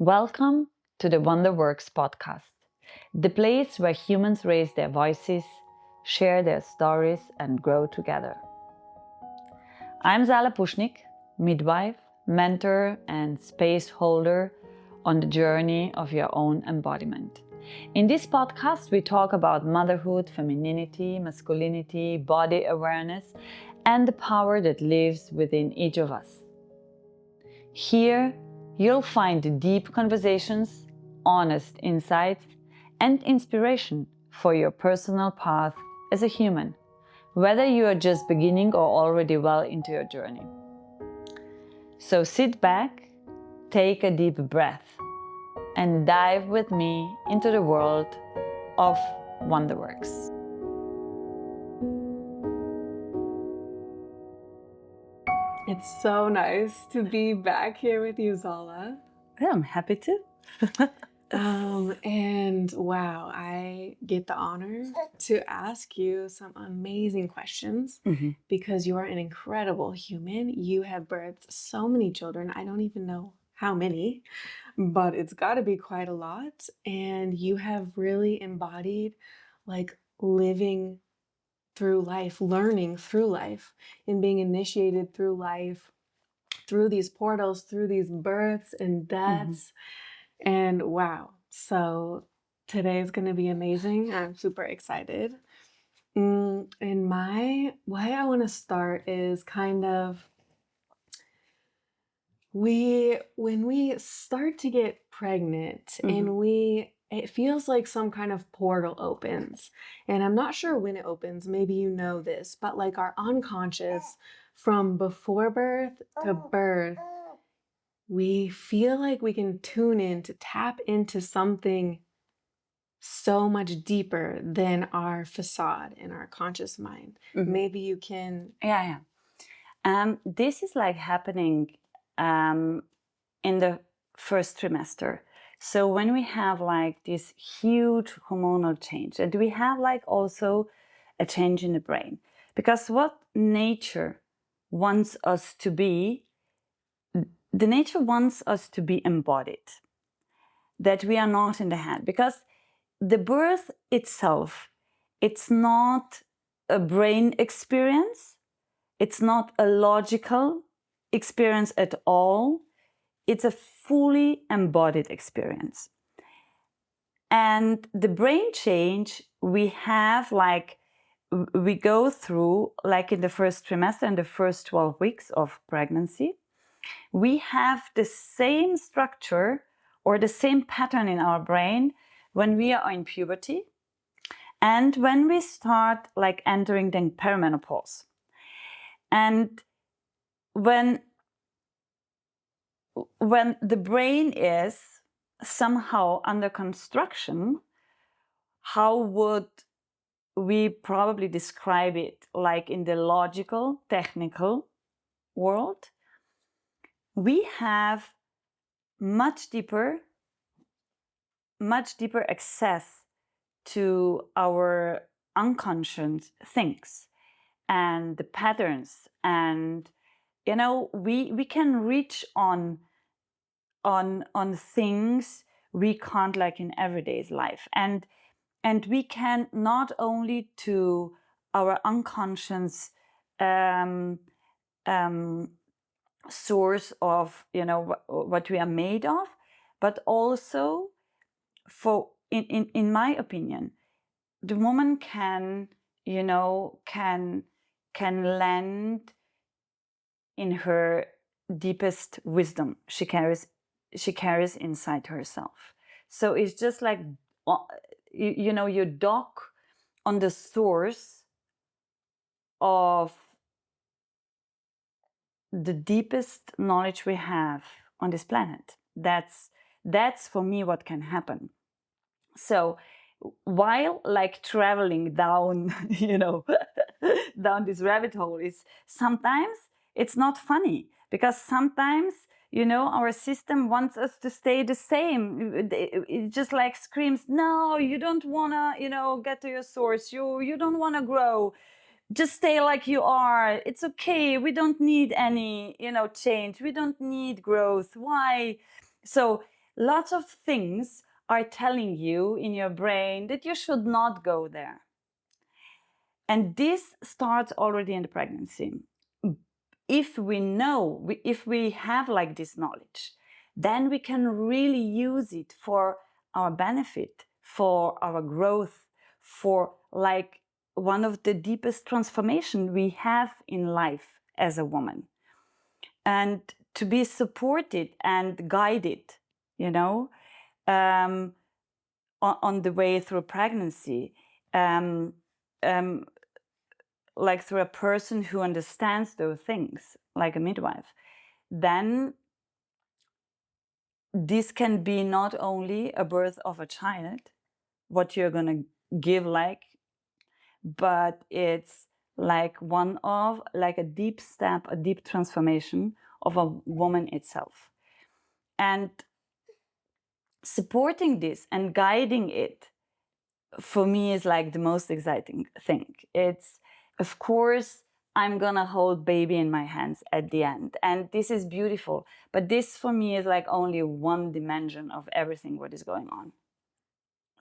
Welcome to the WonderWorks podcast, the place where humans raise their voices, share their stories, and grow together. I'm Zala Pušnik, midwife, mentor, and space holder on the journey of your own embodiment. In this podcast, we talk about motherhood, femininity, masculinity, body awareness, and the power that lives within each of us. Here, you'll find deep conversations, honest insights, and inspiration for your personal path as a human, whether you are just beginning or already well into your journey. So sit back, take a deep breath, and dive with me into the world of WonderWorks. It's so nice to be back here with you, Zala. Yeah, I'm happy to. And wow, I get the honor to ask you some amazing questions because you are an incredible human. You have birthed so many children. I don't even know how many, but it's got to be quite a lot. And you have really embodied like living through life, learning through life, and being initiated through life, through these portals, through these births and deaths. And wow, so today is going to be amazing. I'm super excited. And why I want to start is kind of when we start to get pregnant and it feels like some kind of portal opens. And I'm not sure when it opens, maybe you know this, but like our unconscious from before birth to birth, we feel like we can tune in to tap into something so much deeper than our facade and our conscious mind. Maybe you can. Yeah. This is like happening in the first trimester. So when we have like this huge hormonal change, and we have like also a change in the brain, because what nature wants us to be, the nature wants us to be embodied, that we are not in the head, because the birth itself, it's not a brain experience, it's not a logical experience at all. It's a fully embodied experience. And the brain change we have, like, we go through, like in the first trimester and the first 12 weeks of pregnancy, we have the same structure or the same pattern in our brain when we are in puberty and when we start like entering the perimenopause. And when the brain is somehow under construction, how would we probably describe it? Like in the logical, technical world, we have much deeper access to our unconscious things and the patterns, and we can reach on things we can't, like in everyday life, and we can not only to our unconscious source of what we are made of, but also for in my opinion, the woman can land in her deepest wisdom she carries inside herself. So it's just like you dock on the source of the deepest knowledge we have on this planet. That's for me what can happen. So while like traveling down down this rabbit hole, is sometimes it's not funny, because sometimes our system wants us to stay the same. It just like screams, no, you don't want to get to your source, you don't want to grow, just stay like you are, it's okay, we don't need any change, we don't need growth. Why? So lots of things are telling you in your brain that you should not go there. And this starts already in the pregnancy. If we know, if we have like this knowledge, then we can really use it for our benefit, for our growth, for like one of the deepest transformation we have in life as a woman. And to be supported and guided, you know, on the way through pregnancy, like through a person who understands those things, like a midwife, then this can be not only a birth of a child, what you're going to give, like, but it's like one of like a deep step, a deep transformation of a woman itself. And supporting this and guiding it, for me, is like the most exciting thing. It's, of course, I'm gonna hold baby in my hands at the end, and this is beautiful, but this for me is like only one dimension of everything what is going on.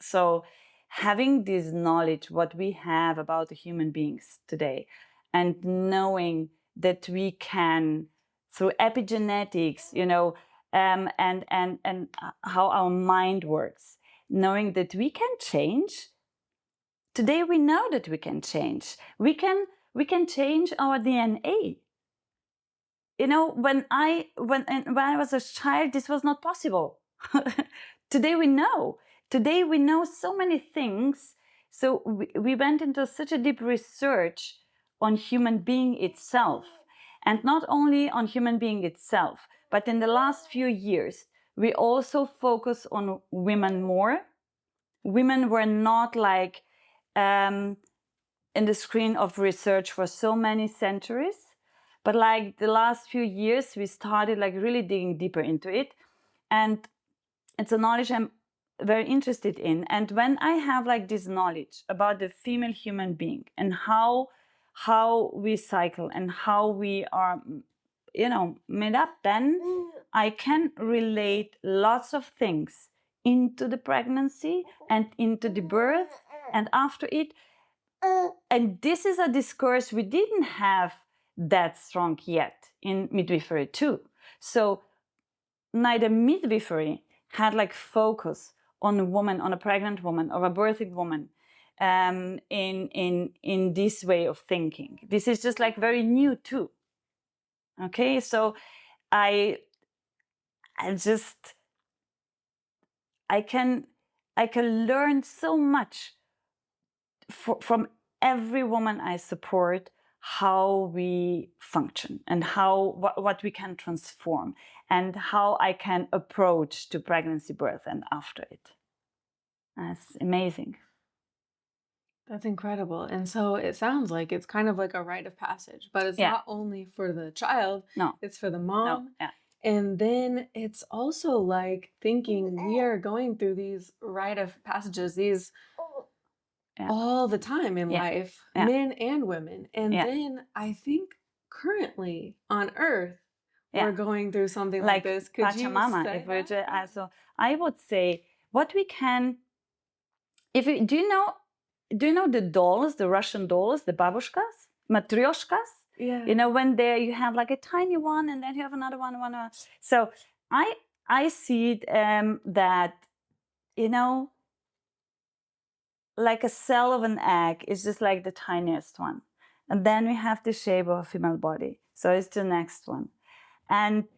So having this knowledge, what we have about the human beings today, and knowing that we can, through epigenetics, you know, and how our mind works, knowing that we can change. Today we know that we can change. We can change our DNA. You know, when I was a child, this was not possible. Today we know. Today we know so many things. So we went into such a deep research on human being itself, and not only on human being itself, but in the last few years we also focus on women more. Women were not like in the screen of research for so many centuries, but like the last few years we started like really digging deeper into it, and it's a knowledge I'm very interested in. And when I have like this knowledge about the female human being and how we cycle and how we are, you know, made up, then I can relate lots of things into the pregnancy and into the birth and after it. And this is a discourse we didn't have that strong yet in midwifery too. So neither midwifery had like focus on a woman, on a pregnant woman or a birthing woman, in this way of thinking. This is just like very new too. Okay, so I can learn so much from every woman I support, how we function and how what we can transform and how I can approach to pregnancy, birth, and after it. That's amazing. That's incredible. And so it sounds like it's kind of like a rite of passage, but it's Yeah. not only for the child, No, it's for the no, mom. yeah, And then it's also like thinking we are going through these rite of passages, these yeah, all the time in Yeah. life, Yeah. men and women. And Yeah. then I think currently on Earth, Yeah. we're going through something like this. Could you Pachamama. say that? So I would say what we can. If you, do you know the dolls, the Russian dolls, the babushkas, Matryoshkas? Yeah. You know, when there you have like a tiny one and then you have another one. So I see it that, you know, like a cell of an egg is just like the tiniest one. And then we have the shape of a female body. So it's the next one. And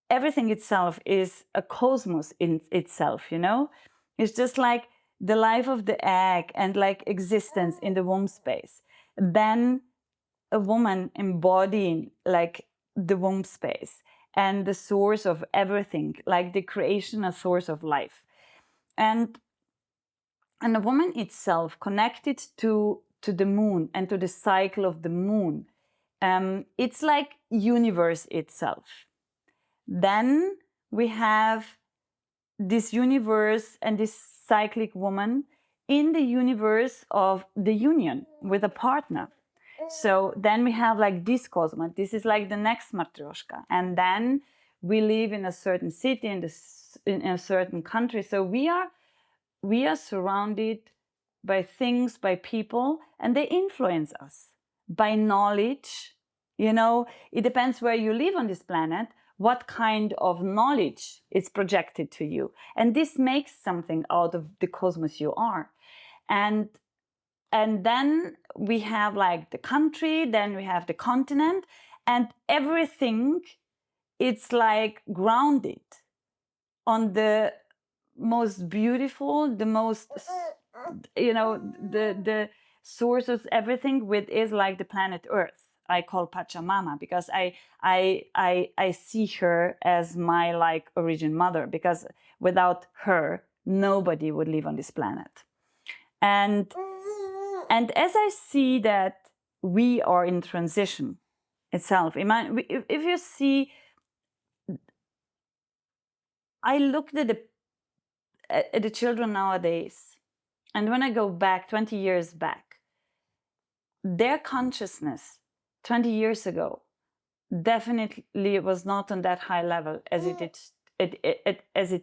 everything itself is a cosmos in itself, you know? It's just like the life of the egg and like existence in the womb space. Then a woman embodying like the womb space and the source of everything, like the creation, a source of life. And a woman itself connected to the moon and to the cycle of the moon. It's like universe itself. Then we have this universe and this cyclic woman in the universe of the union with a partner. So then we have like this cosmos. This is like the next Matryoshka. And then we live in a certain city, in a certain country. So we are surrounded by things, by people, and they influence us by knowledge. It depends where you live on this planet, what kind of knowledge is projected to you. And this makes something out of the cosmos you are. And then we have like the country, then we have the continent, and everything, it's like grounded on the most beautiful, the most, the source of everything with is like the planet Earth. I call Pachamama because I see her as my like origin mother, because without her, nobody would live on this planet. And as I see that we are in transition itself, if you see, I looked at the children nowadays, and when I go back 20 years back, their consciousness 20 years ago definitely was not on that high level as it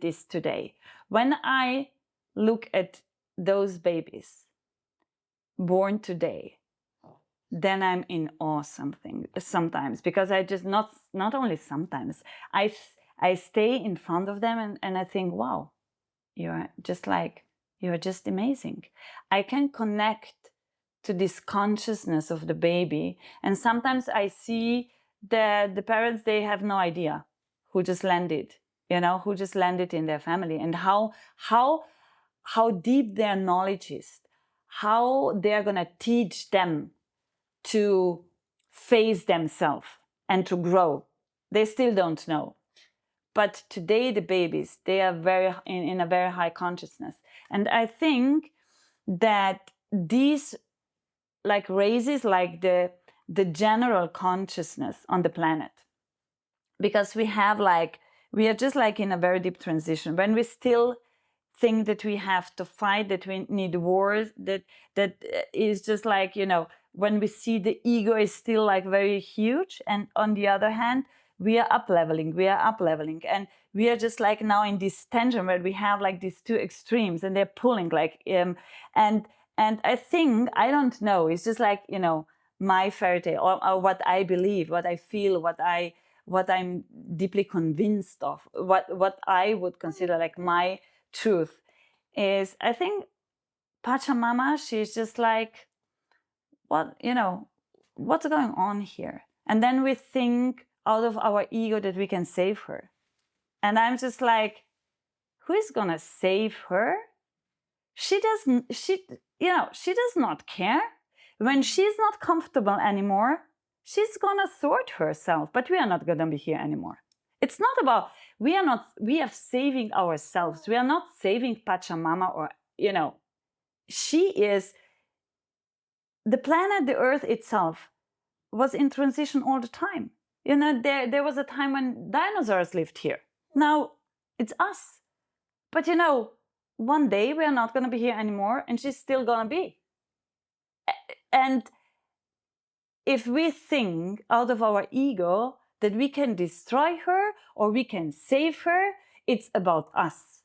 is today. When I look at those babies born today, then I'm in awe sometimes, because I just not only sometimes, I stay in front of them and I think, wow, you're just amazing. I can connect to this consciousness of the baby, and sometimes I see that the parents, they have no idea who just landed in their family, and how deep their knowledge is, how they're gonna teach them to face themselves and to grow. They still don't know. But today the babies, they are very in a very high consciousness. And I think that these like raises like the general consciousness on the planet. Because we are just like in a very deep transition. When we still think that we have to fight, that we need wars, that is just like, when we see the ego is still like very huge, and on the other hand, we are up leveling, and we are just like now in this tension where we have like these two extremes, and they're pulling like and I think, I don't know, it's just like, my fairy tale, or what I believe, what I feel, what I'm deeply convinced of, what I would consider like my truth is, I think Pachamama, she's just like, what's going on here? And then we think out of our ego that we can save her. And I'm just like, who is gonna save her? She does not care. When she's not comfortable anymore, she's gonna sort herself, but we are not gonna be here anymore. It's not about, we are saving ourselves. We are not saving Pachamama, or, she is, the planet, the earth itself was in transition all the time. There was a time when dinosaurs lived here. Now it's us. But one day we are not going to be here anymore, and she's still going to be. And if we think out of our ego that we can destroy her or we can save her, it's about us.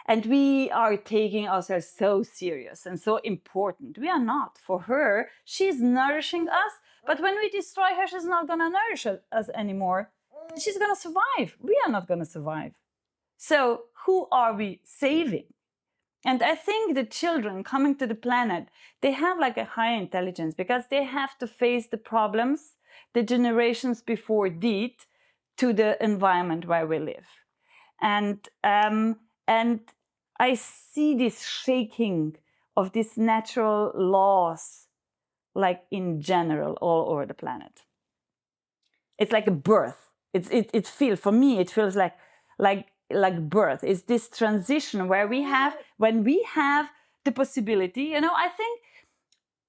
And we are taking ourselves so serious and so important. We are not. For her, she's nourishing us, but when we destroy her, she's not going to nourish us anymore. She's going to survive. We are not going to survive. So who are we saving? And I think the children coming to the planet, they have like a higher intelligence, because they have to face the problems the generations before did to the environment where we live. And I see this shaking of these natural laws, like in general, all over the planet. It's like a birth. For me, it feels like birth. It's this transition where when we have the possibility, I think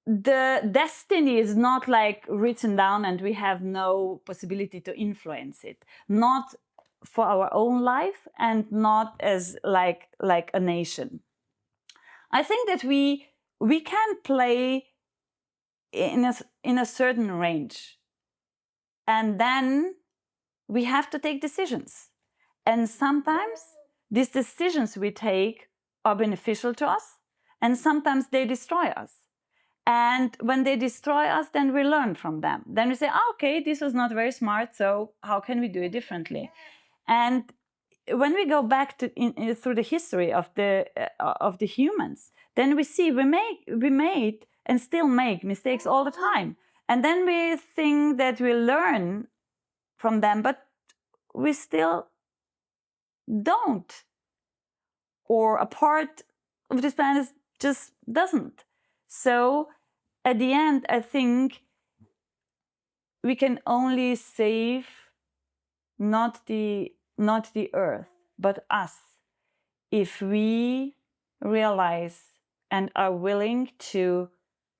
the destiny is not like written down and we have no possibility to influence it. Not for our own life, and not as like a nation. I think that we can play in a certain range, and then we have to take decisions. And sometimes these decisions we take are beneficial to us, and sometimes they destroy us. And when they destroy us, then we learn from them. Then we say, oh, okay, this was not very smart, so how can we do it differently? And when we go back to through the history of the humans, then we see we made and still make mistakes all the time. And then we think that we learn from them, but we still don't. Or a part of this planet just doesn't. So at the end, I think we can only save not the earth, but us, if we realize and are willing to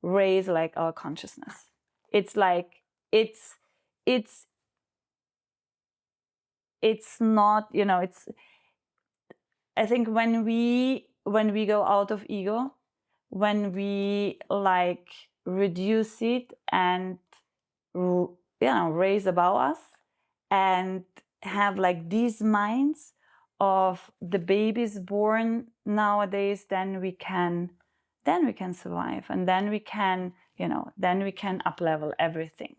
raise like our consciousness. It's like it's not, it's, I think when we go out of ego, when we like reduce it and raise above us and have like these minds of the babies born nowadays, then we can survive, and then we can up level everything,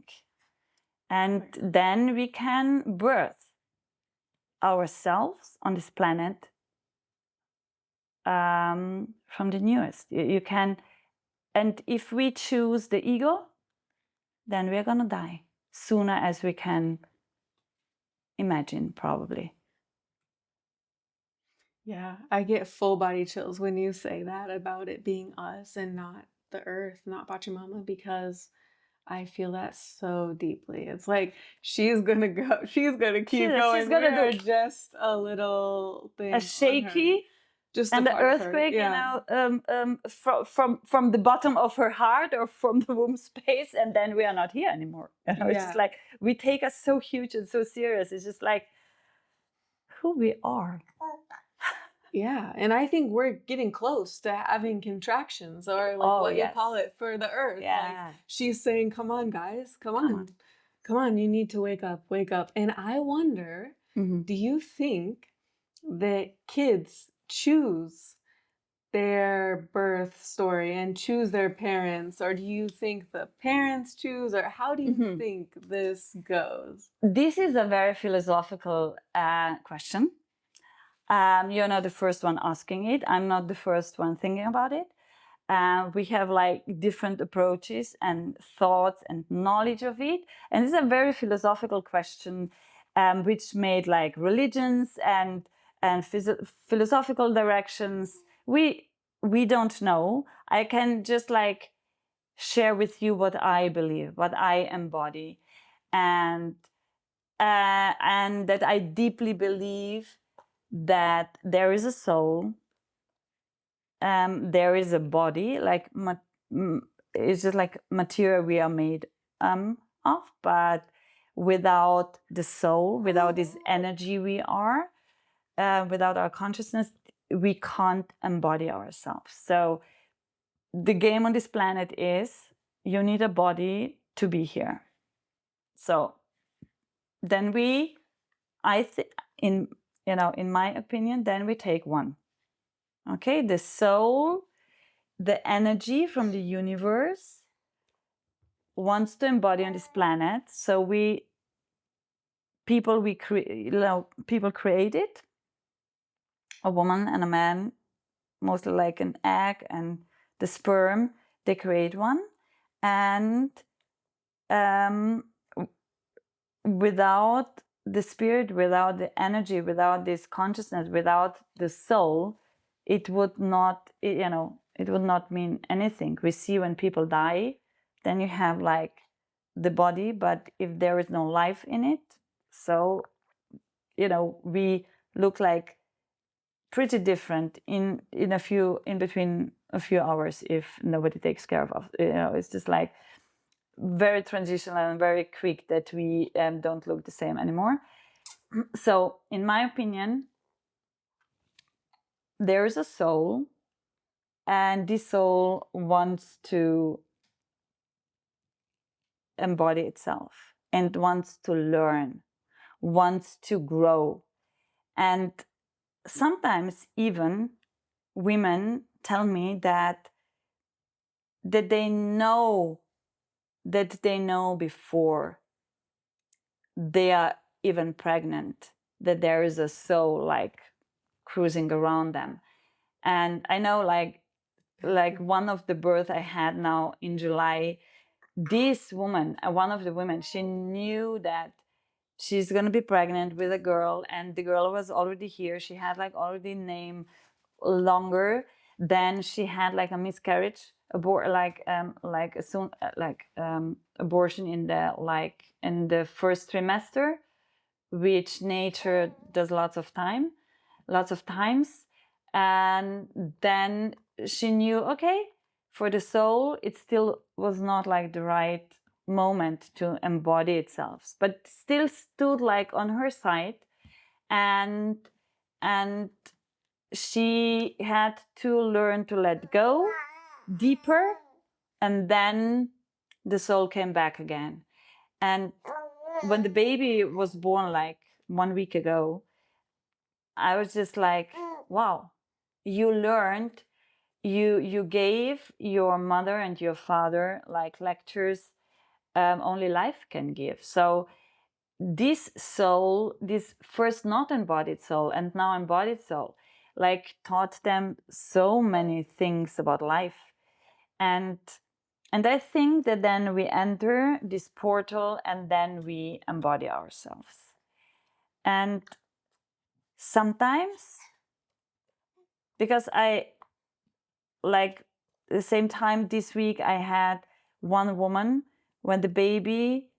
and then we can birth ourselves on this planet from the newest. You can, and if we choose the ego, then we're gonna die sooner as we can imagine, probably. Yeah, I get full body chills when you say that about it being us and not the earth, not Pachamama, because I feel that so deeply. It's like she's gonna go, she's gonna keep going. She's gonna We're do just a little thing, a shaky, just and a the part of her. earthquake, Yeah. from the bottom of her heart or from the womb space, and then we are not here anymore. It's Yeah. just like we take us so huge and so serious. It's just like who we are. Yeah, and I think we're getting close to having contractions, or like Oh, what you yes. call it for the earth. Yeah. Like she's saying, "Come on, guys, come on, come on, you need to wake up, wake up." And I wonder, do you think that kids choose their birth story and choose their parents, or do you think the parents choose, or how do you think this goes? This is a very philosophical question. You're not the first one asking it. I'm not the first one thinking about it. We have like different approaches and thoughts and knowledge of it. And it's a very philosophical question, which made like religions and philosophical directions. We don't know. I can just like share with you what I believe, what I embody, and that I deeply believe that there is a soul, there is a body, like it's just like material we are made of, but without the soul, without this energy we are, without our consciousness, we can't embody ourselves. So the game on this planet is you need a body to be here. So then in my opinion, then we take one. Okay, the soul, the energy from the universe wants to embody on this planet. So people created a woman and a man, mostly like an egg and the sperm. They create one, and without the spirit, without the energy, without this consciousness, without the soul, it would not mean anything. We see when people die, then you have like the body, but if there is no life in it, so we look like pretty different in between a few hours if nobody takes care of us. It's just like very transitional and very quick that we don't look the same anymore. So in my opinion, there is a soul, and this soul wants to embody itself and wants to learn, wants to grow. And sometimes even women tell me that they know before they are even pregnant that there is a soul like cruising around them. And I know, like one of the birth I had now in July, this woman, one of the women, she knew that she's going to be pregnant with a girl, and the girl was already here. She had like already name longer than she had like a miscarriage, abortion in the first trimester, which nature does lots of times. And then she knew, okay, for the soul, it still was not like the right moment to embody itself, but still stood like on her side. And she had to learn to let go deeper, and then the soul came back again. And when the baby was born like 1 week ago, I was just like, wow, you learned, you gave your mother and your father like lectures only life can give. So this soul, this first not embodied soul and now embodied soul, like taught them so many things about life. And I think that then we enter this portal and then we embody ourselves. And sometimes, because I, like, the same time this week, I had one woman when the baby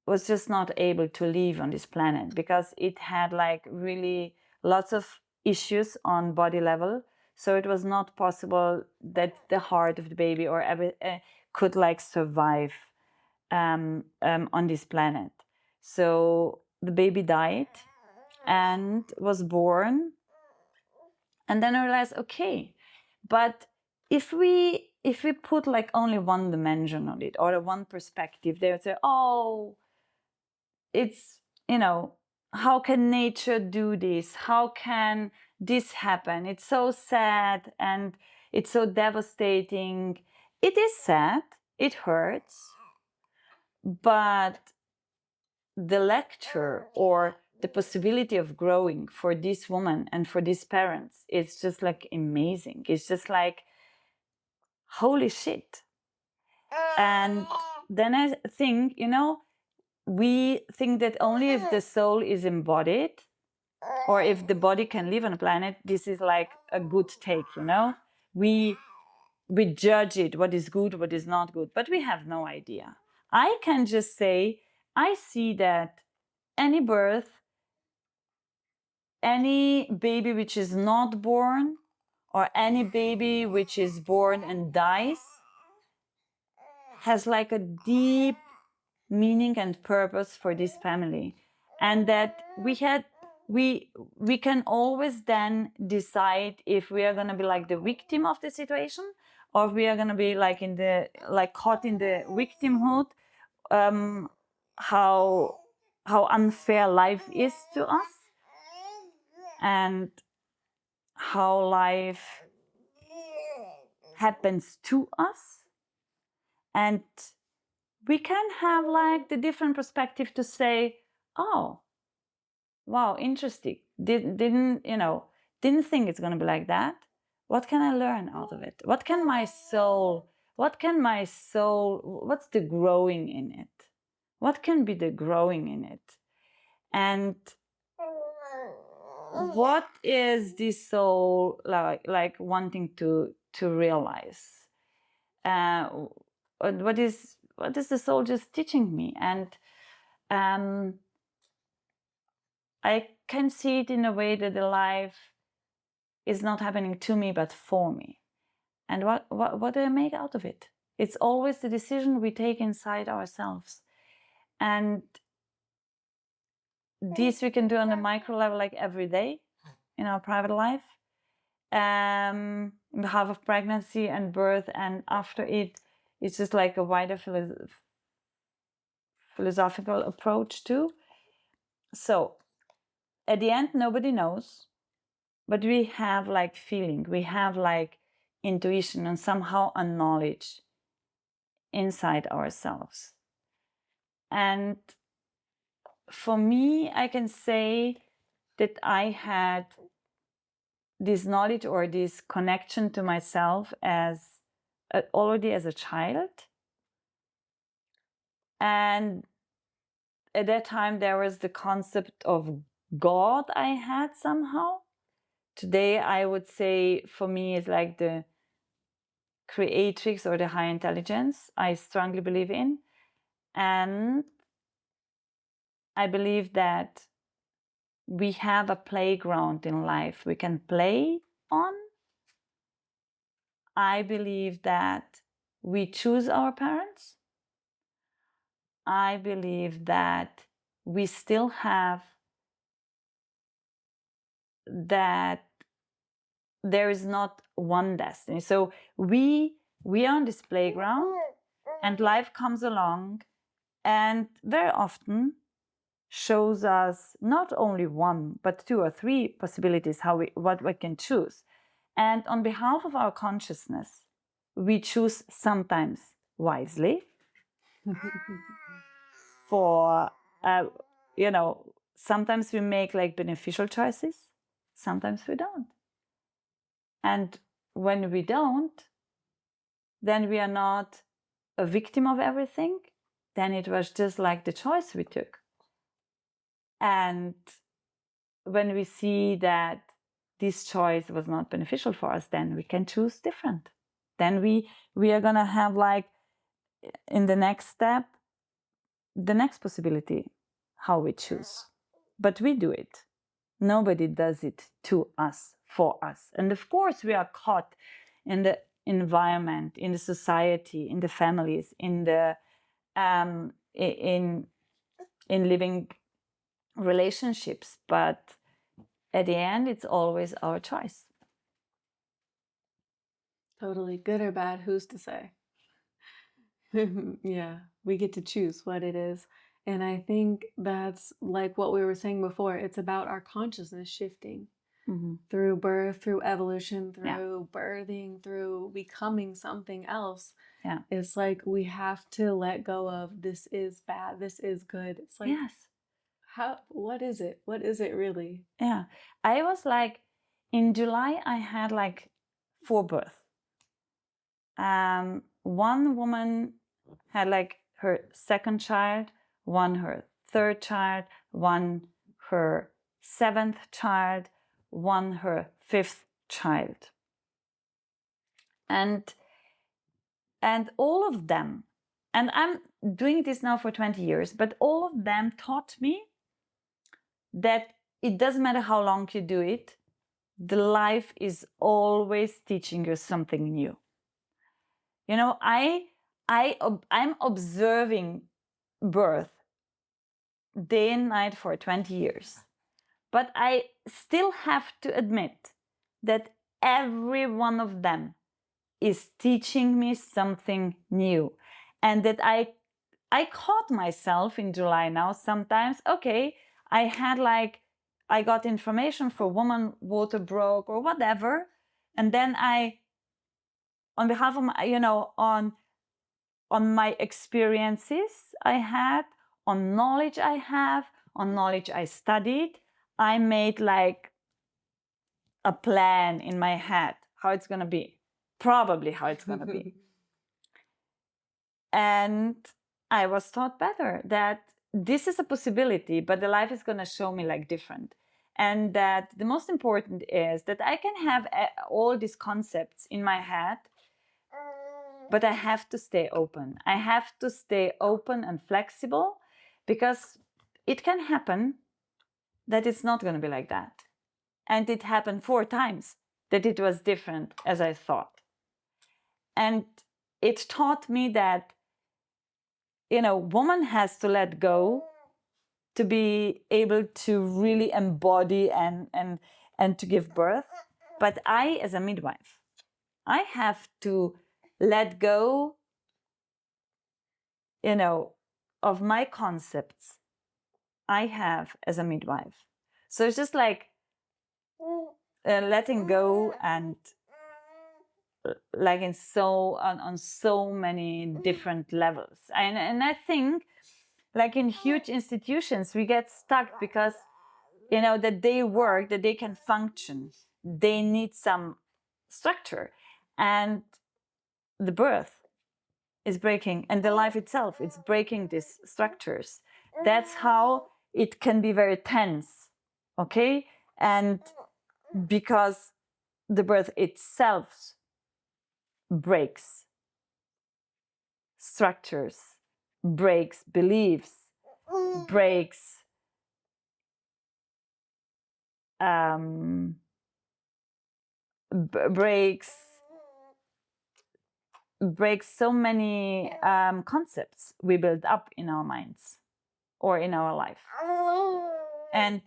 was just not able to live on this planet because it had like really lots of issues on body level. So it was not possible that the heart of the baby or could like survive on this planet. So the baby died and was born. And then I realized, okay, but if we put like only one dimension on it or one perspective, they would say, oh, it's, how can nature do this? How can this happen? It's so sad and it's so devastating. It is sad, it hurts, but the lecture or the possibility of growing for this woman and for these parents, it's just like amazing. It's just like, holy shit. And then I think, we think that only if the soul is embodied or if the body can live on a planet, this is like a good take, we judge it, what is good, what is not good, but we have no idea. I can just say, I see that any birth, any baby which is not born, or any baby which is born and dies, has like a deep meaning and purpose for this family. And that we can always then decide if we are going to be like the victim of the situation, or if we are going to be like caught in the victimhood, how unfair life is to us, and how life happens to us. And we can have like the different perspective to say, oh, wow, interesting. Didn't think it's going to be like that. What can I learn out of it? What's the growing in it? What can be the growing in it? And what is this soul like wanting to realize? What is the soul just teaching me? And I can see it in a way that the life is not happening to me but for me. And what do I make out of it? It's always the decision we take inside ourselves. And this we can do on a micro level, like every day in our private life, in behalf of pregnancy and birth, and after it, it's just like a wider philosophical approach too. So at the end, nobody knows, but we have like feeling, we have like intuition and somehow a knowledge inside ourselves. And for me, I can say that I had this knowledge or this connection to myself as already as a child. And at that time, there was the concept of God I had somehow. Today, I would say for me, it's like the creatrix or the high intelligence I strongly believe in. And I believe that we have a playground in life we can play on. I believe that we choose our parents. I believe that we still have that there is not one destiny. So we are on this playground and life comes along and very often shows us not only one, but 2 or 3 possibilities what we can choose. And on behalf of our consciousness, we choose sometimes wisely for, sometimes we make like beneficial choices, sometimes we don't. And when we don't, then we are not a victim of everything. Then it was just like the choice we took. And when we see that this choice was not beneficial for us, then we can choose different. Then we are going to have like in the next step, the next possibility, how we choose. But we do it. Nobody does it to us, for us. And of course, we are caught in the environment, in the society, in the families, in the in living relationships. But at the end, it's always our choice. Totally. Good or bad, who's to say? Yeah, we get to choose what it is. And I think that's like what we were saying before. It's about our consciousness shifting through birth, through evolution, through birthing, through becoming something else. Yeah. It's like we have to let go of this is bad, this is good. It's like, Yes. What is it? What is it really? Yeah. I was like, in July, I had like 4 births. One woman had like her second child, one her third child, one her 7th child, one her 5th child. And all of them, and I'm doing this now for 20 years, but all of them taught me that it doesn't matter how long you do it, the life is always teaching you something new. You know, I'm observing birth day and night for 20 years. But I still have to admit that every one of them is teaching me something new. And that I caught myself in July now sometimes, okay, I got information for woman, water broke or whatever. And then on behalf of my, on my experiences I had, on knowledge I have, on knowledge I studied, I made like a plan in my head how it's going to be, probably how it's going to be. And I was taught better that this is a possibility, but the life is going to show me like different. And that the most important is that I can have all these concepts in my head, but I have to stay open. I have to stay open and flexible, because it can happen that it's not going to be like that. And it happened 4 times that it was different as I thought. And it taught me that, woman has to let go to be able to really embody and to give birth. But I, as a midwife, I have to let go, of my concepts I have as a midwife. So it's just like letting go and like on so many different levels. And I think like in huge institutions we get stuck because that they work, that they can function, they need some structure, and the birth is breaking, and the life itself, it's breaking these structures. That's how it can be very tense, okay? And because the birth itself breaks structures, breaks beliefs, breaks breaks so many concepts we build up in our minds or in our life. And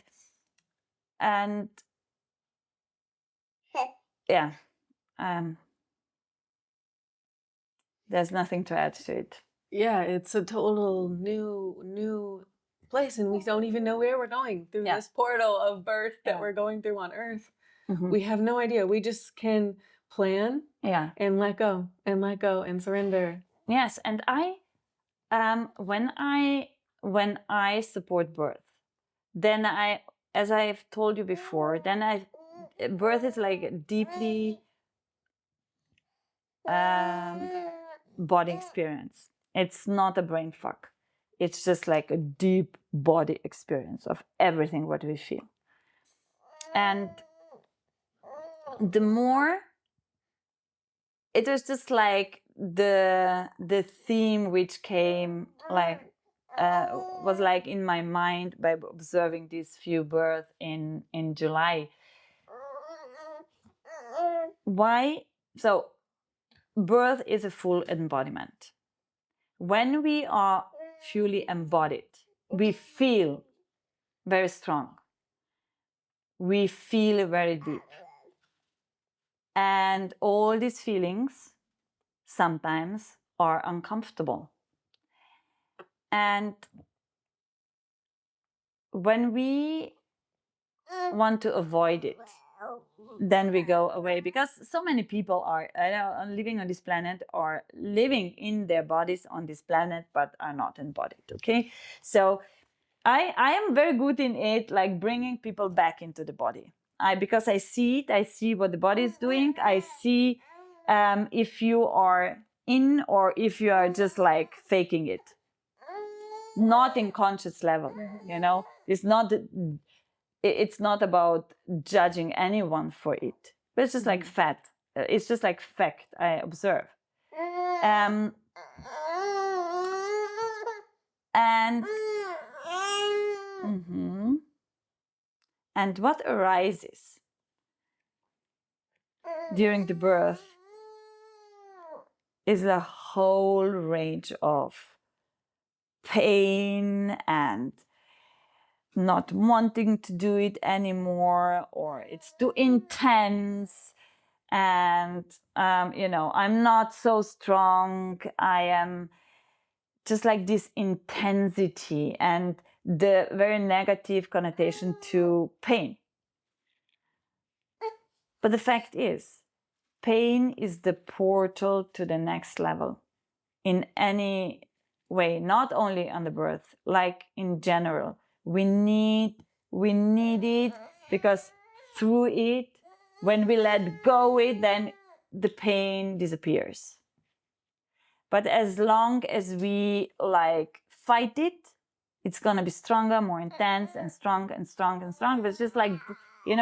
yeah, there's nothing to add to it. Yeah, it's a total new place, and we don't even know where we're going through this portal of birth that we're going through on Earth. We have no idea. We just can plan and let go and surrender. Yes, and when I support birth, then as I've told you before, then birth is like deeply body experience. It's not a brain fuck. It's just like a deep body experience of everything what we feel. And the more, it was just like the theme which came like was like in my mind by observing these few births in July. Why? So birth is a full embodiment. When we are fully embodied, we feel very strong. We feel very deep. And all these feelings sometimes are uncomfortable. And when we want to avoid it, then we go away, because so many people are living on this planet or living in their bodies on this planet but are not embodied. Okay, so I am very good in it, like bringing people back into the body. Because I see it, I see what the body is doing. I see if you are in or if you are just like faking it, not in conscious level. It's not about judging anyone for it, but it's just like fact. It's just like fact I observe. And and what arises during the birth is a whole range of pain and not wanting to do it anymore, or it's too intense, and I'm not so strong. I am just like this intensity and the very negative connotation to pain. But the fact is, pain is the portal to the next level in any way, not only on the birth, like in general. We need it, because through it, when we let go it, then the pain disappears. But as long as we like fight it, it's gonna be stronger, more intense, and strong and strong and strong. But it's just like,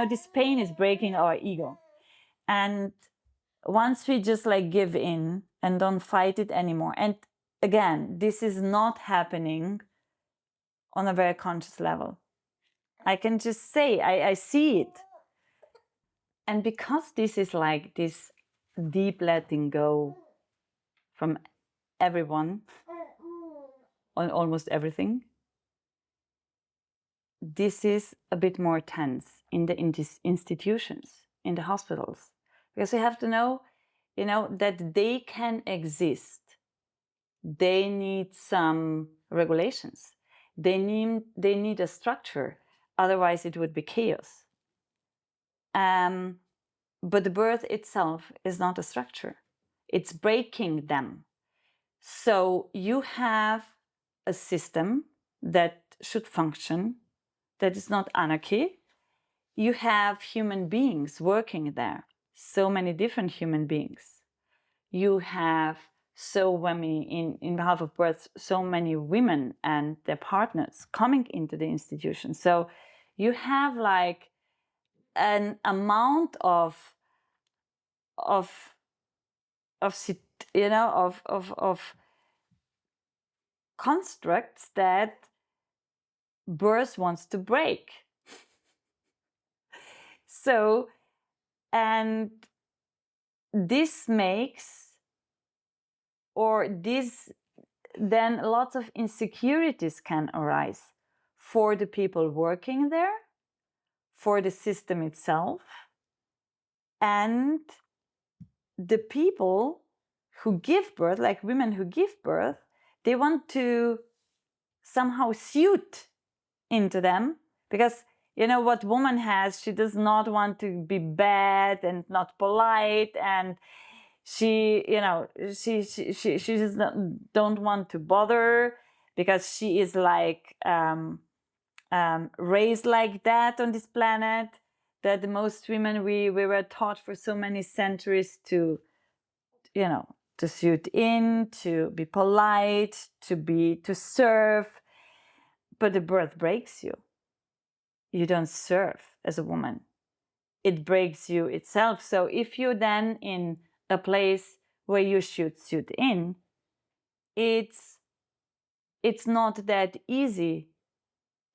this pain is breaking our ego. And once we just like give in and don't fight it anymore, and again, this is not happening on a very conscious level. I can just say, I see it. And because this is like this deep letting go from everyone on almost everything, this is a bit more tense in the institutions, in the hospitals, because you have to know, that they can exist. They need some regulations. They need a structure, otherwise it would be chaos. But the birth itself is not a structure. It's breaking them. So you have a system that should function, that is not anarchy. You have human beings working there, so many different human beings. You have so many, in behalf of birth, so many women and their partners coming into the institution. So you have like an amount of constructs that birth wants to break. So, and this makes, or this, then lots of insecurities can arise for the people working there, for the system itself, and the people who give birth, like women who give birth, they want to somehow suit into them, because you know what woman has, she does not want to be bad and not polite, and she just don't want to bother, because she is like raised like that on this planet, that most women, we were taught for so many centuries to to suit in, to be polite, to serve. But the birth breaks you. You don't serve as a woman. It breaks you itself. So if you're then in a place where you should suit in, it's not that easy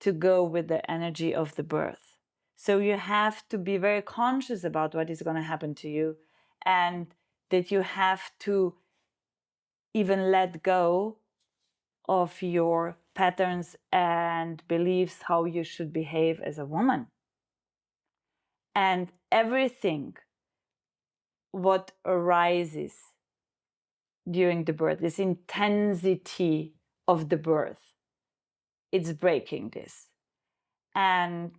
to go with the energy of the birth. So you have to be very conscious about what is going to happen to you, and that you have to even let go of your patterns and beliefs how you should behave as a woman. And everything what arises during the birth, this intensity of the birth, it's breaking this. And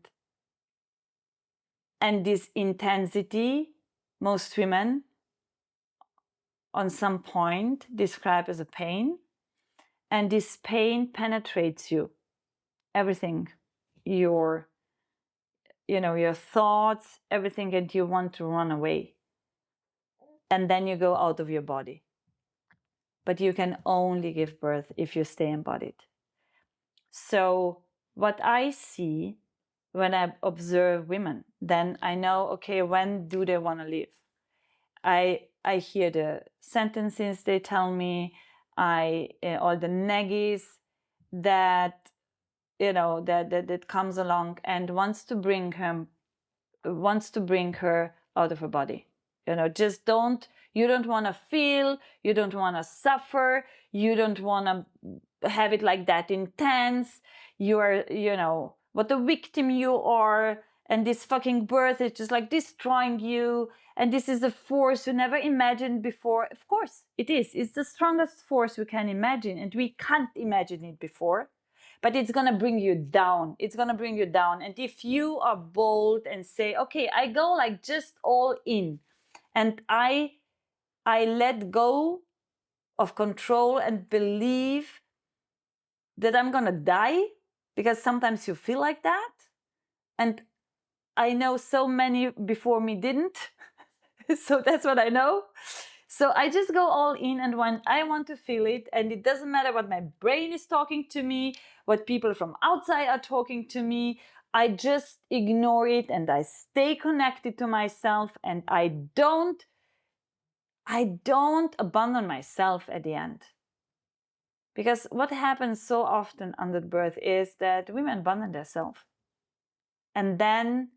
this intensity, most women on some point describe as a pain. And this pain penetrates you, everything, your thoughts, everything, and you want to run away. And then you go out of your body. But you can only give birth if you stay embodied. So what I see when I observe women, then I know, okay, when do they want to leave? I hear the sentences they tell me, all the neggies that that comes along and wants to bring her out of her body. Just you don't want to feel, you don't want to suffer, you don't want to have it like that intense. You are, what a victim you are, and this fucking birth is just like destroying you, and this is a force you never imagined before. Of course it is. It's the strongest force we can imagine, and we can't imagine it before. But it's going to bring you down. It's going to bring you down. And if you are bold and say, okay, I go like just all in, and I let go of control and believe that I'm going to die, because sometimes you feel like that. And I know so many before me didn't. So that's what I know. So I just go all in, and when I want to feel it, and it doesn't matter what my brain is talking to me, what people from outside are talking to me, I just ignore it, and I stay connected to myself, and I don't abandon myself at the end. Because what happens so often under birth is that women abandon themselves. And then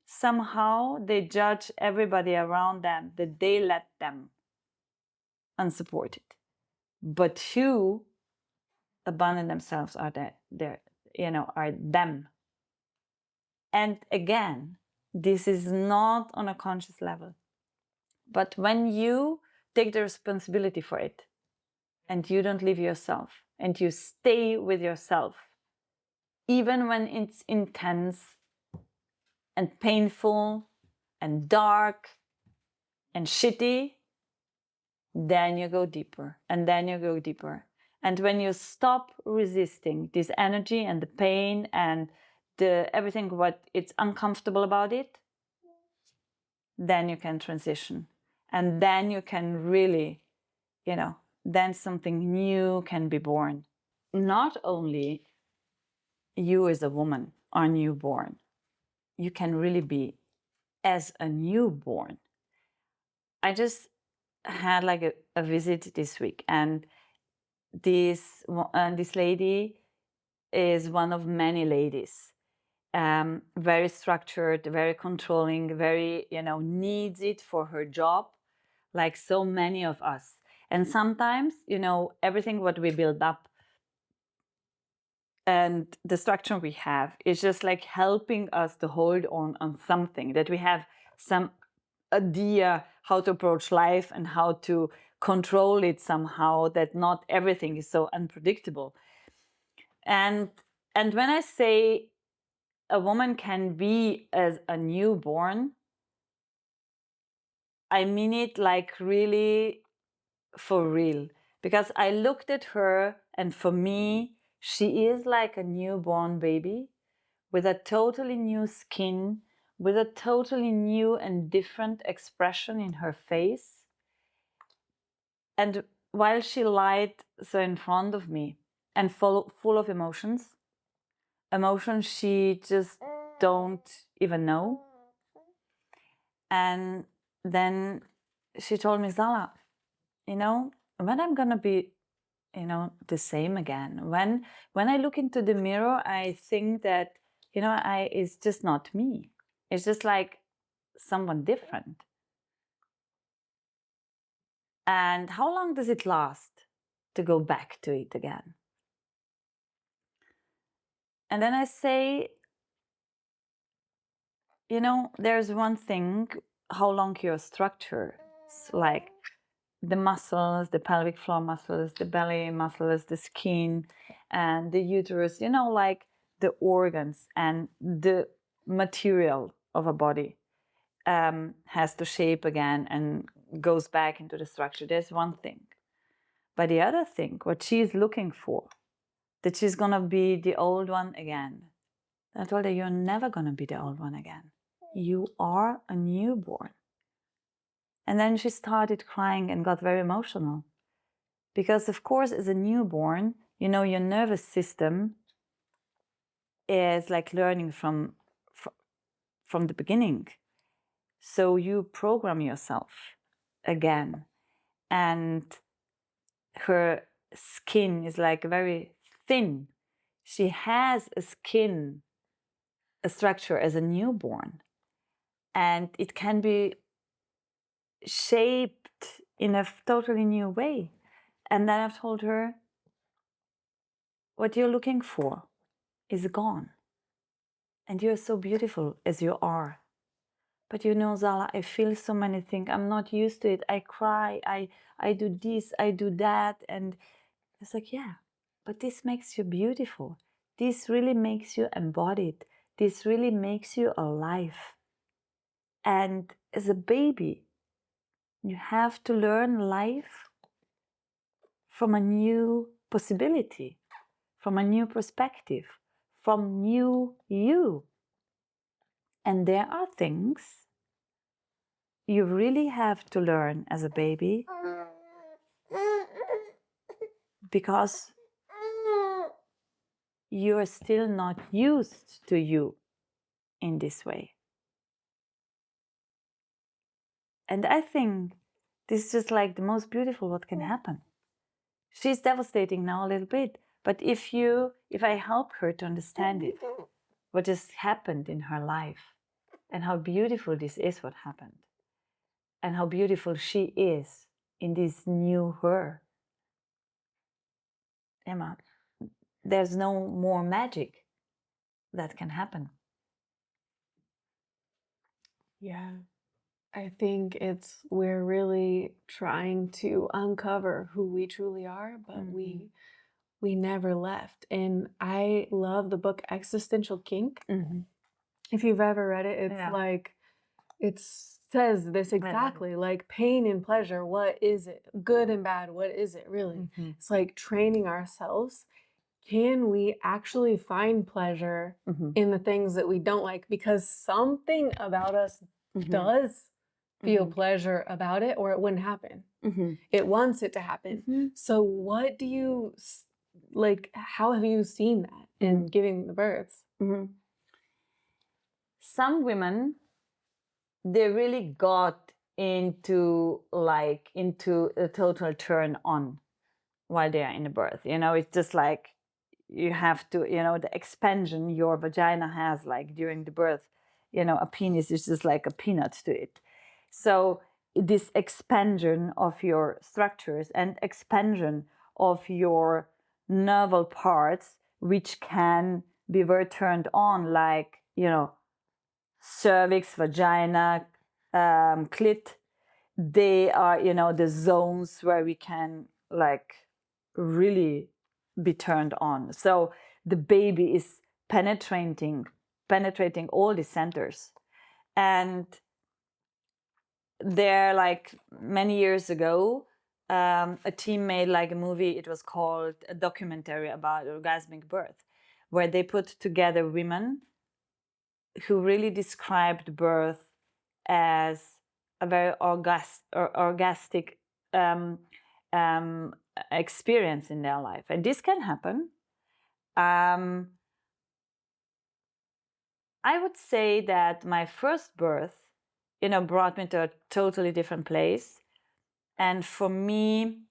somehow they judge everybody around them that they let them unsupported. But who abandon themselves are are them. And again, this is not on a conscious level. But when you take the responsibility for it, and you don't leave yourself, and you stay with yourself, even when it's intense and painful and dark and shitty, then you go deeper, and then you go deeper. And when you stop resisting this energy and the pain and the everything what it's uncomfortable about it, then you can transition. And then you can really, then something new can be born. Not only you as a woman are newborn, you can really be as a newborn. I just had like a visit this week, and this lady is one of many ladies, very structured, very controlling, very, needs it for her job, like so many of us. And sometimes, everything what we build up and the structure we have is just like helping us to hold on something, that we have some idea how to approach life and how to control it somehow, that not everything is so unpredictable. And when I say a woman can be as a newborn, I mean it like really for real. Because I looked at her, and for me, she is like a newborn baby with a totally new skin, with a totally new and different expression in her face. And while she lied so in front of me and full of emotions she just don't even know. And then she told me, Zala, when I'm gonna be, the same again. When I look into the mirror, I think that, it's just not me. It's just like someone different. And how long does it last to go back to it again? And then I say, there's one thing, how long your structure, like the muscles, the pelvic floor muscles, the belly muscles, the skin, and the uterus, like the organs and the material of a body has to shape again and goes back into the structure. There's one thing. But the other thing, what she's looking for, that she's going to be the old one again. I told her, you're never going to be the old one again. You are a newborn. And then she started crying and got very emotional. Because, of course, as a newborn, your nervous system is like learning from the beginning. So you program yourself again. And her skin is like very thin. She has a skin, a structure as a newborn. And it can be shaped in a totally new way. And then I've told her, what you're looking for is gone. And you're so beautiful as you are. But Zala, I feel so many things. I'm not used to it. I cry. I do this. I do that. And it's like, yeah, but this makes you beautiful. This really makes you embodied. This really makes you alive. And as a baby, you have to learn life from a new possibility, from a new perspective, from new you. And there are things you really have to learn as a baby because you're still not used to you in this way. And I think this is just like the most beautiful what can happen. She's devastating now a little bit, but if I help her to understand it, what just happened in her life, and how beautiful this is what happened, and how beautiful she is in this new her, Emma, there's no more magic that can happen. Yeah. I think we're really trying to uncover who we truly are, but we we never left. And I love the book Existential Kink. If you've ever read it, it's Yeah. like, it says this exactly, like pain and pleasure, what is it? Good and bad, what is it really? It's like training ourselves. Can we actually find pleasure in the things that we don't like? Because something about us does feel pleasure about it, or it wouldn't happen. It wants it to happen. So what do you, like, how have you seen that in giving the births? Some women, they really got into a total turn on while they are in the birth. You know, it's just like you have to, you know, the expansion your vagina has, like during the birth, you know, a penis is just like a peanut to it. So this expansion of your structures and expansion of your nerval parts, which can be very turned on, like, you know, cervix, vagina, clit, they are, you know, the zones where we can like really be turned on. So the baby is penetrating all the centers. And there, like many years ago, a team made like a movie. It was called a documentary about orgasmic birth, where they put together women who really described birth as a very orgastic experience in their life. And this can happen. I would say that my first birth, you know, brought me to a totally different place. And for me,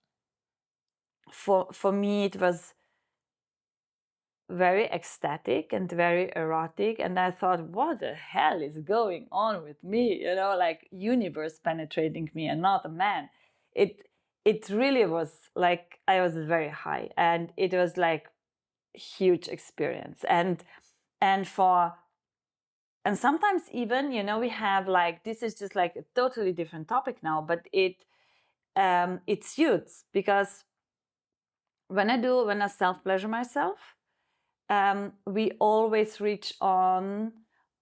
it was very ecstatic and very erotic, and I thought, what the hell is going on with me? You know, like universe penetrating me and not a man. It really was like I was very high, and it was like huge experience. And sometimes even, you know, we have like, this is just like a totally different topic now, but it suits, because when I self pleasure myself, we always reach on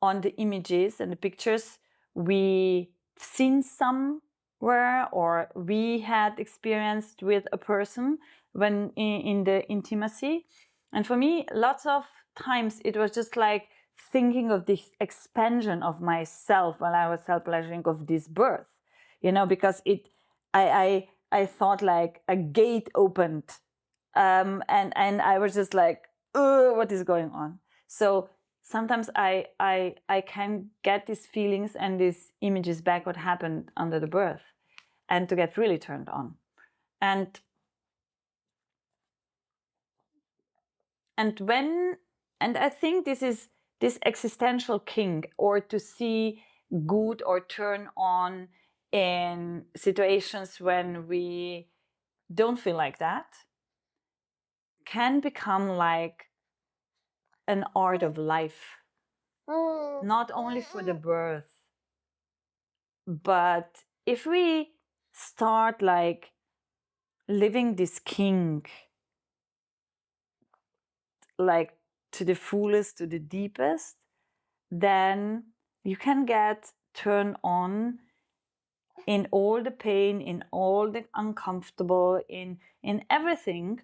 the images and the pictures we seen somewhere, or we had experienced with a person when in the intimacy. And for me, lots of times it was just like thinking of the expansion of myself when I was self-pleasuring of this birth, you know, because I thought like a gate opened, and I was just like, what is going on? So sometimes I can get these feelings and these images back, what happened under the birth, and to get really turned on. And I think this is this existential kink, or to see good or turn on in situations when we don't feel like that, can become like an art of life, not only for the birth, but if we start like living this kink like to the fullest, to the deepest, then you can get turned on in all the pain, in all the uncomfortable, in everything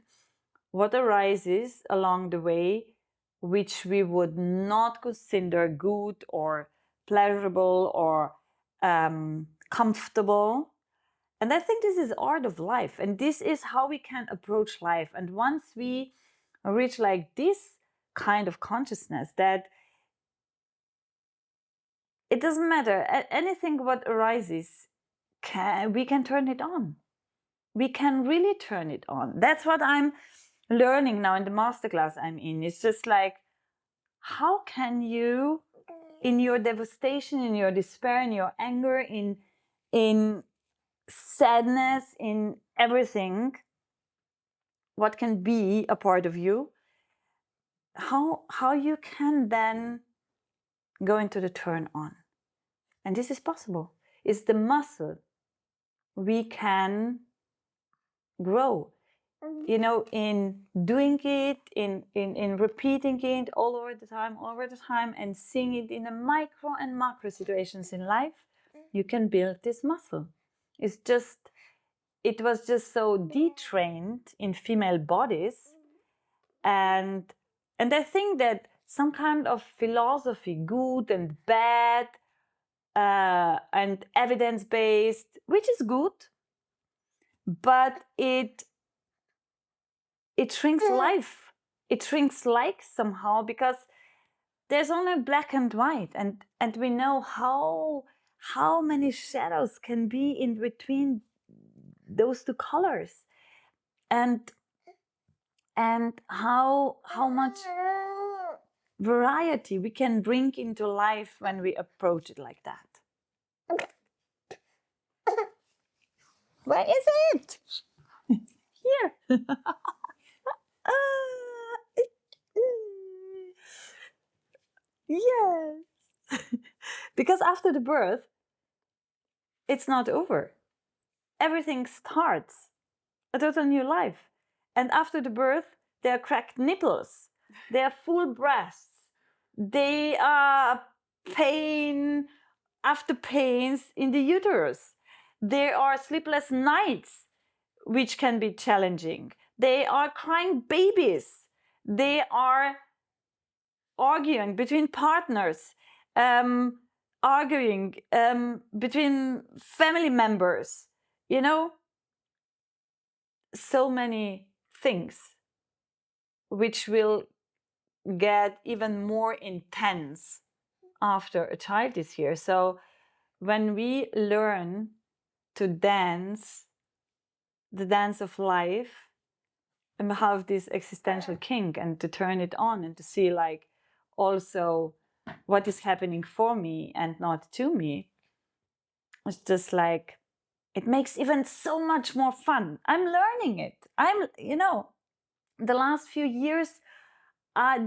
what arises along the way, which we would not consider good or pleasurable or comfortable. And I think this is art of life, and this is how we can approach life. And once we reach like this kind of consciousness, that it doesn't matter, anything what arises, we can turn it on. We can really turn it on. That's what I'm learning now in the masterclass I'm in. It's just like, how can you, in your devastation, in your despair, in your anger, in sadness, in everything, what can be a part of you, how you can then go into the turn on. And this is possible. It's the muscle we can grow. you know, in doing it, in repeating it all over the time, and seeing it in the micro and macro situations in life, you can build this muscle. It was just so detrained in female bodies, and I think that some kind of philosophy, good and bad, and evidence-based, which is good, but it shrinks life. It shrinks life somehow, because there's only black and white, and we know how many shadows can be in between those two colors, and how much variety we can bring into life when we approach it like that. Where is it? Here. Yes. Because after the birth, it's not over. Everything starts a total new life. And after the birth, there are cracked nipples, there are full breasts, they are pain after pains in the uterus. There are sleepless nights, which can be challenging. They are crying babies. They are arguing between partners, arguing between family members, you know, so many things which will get even more intense after a child is here. So when we learn to dance the dance of life and have this existential kink, and to turn it on and to see like also what is happening for me and not to me, it's just like, it makes even so much more fun. I'm learning it. You know, the last few years,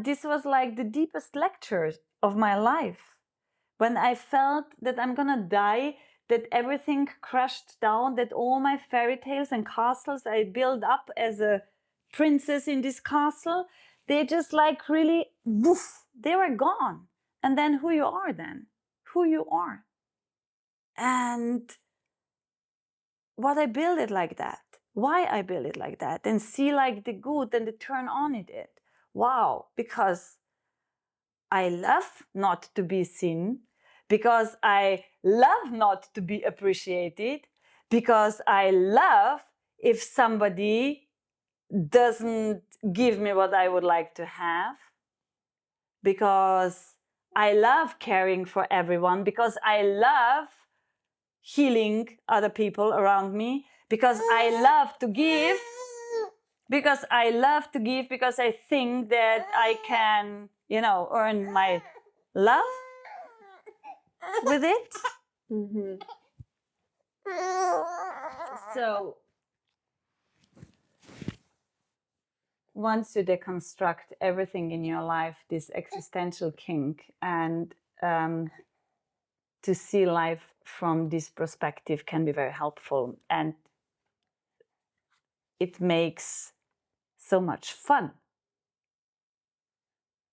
this was like the deepest lecture of my life. When I felt that I'm gonna die, that everything crashed down, that all my fairy tales and castles I built up as a princess in this castle, they just like really, woof, they were gone. And then who you are then? Who you are. And what I build it like that, why I build it like that, and see like the good and the turn on it. Wow, because I love not to be seen, because I love not to be appreciated, because I love if somebody doesn't give me what I would like to have, because I love caring for everyone, because I love healing other people around me, because I love to give, because I think that I can, you know, earn my love with it. Mm-hmm. So once you deconstruct everything in your life, this existential kink, and to see life from this perspective can be very helpful, and it makes so much fun.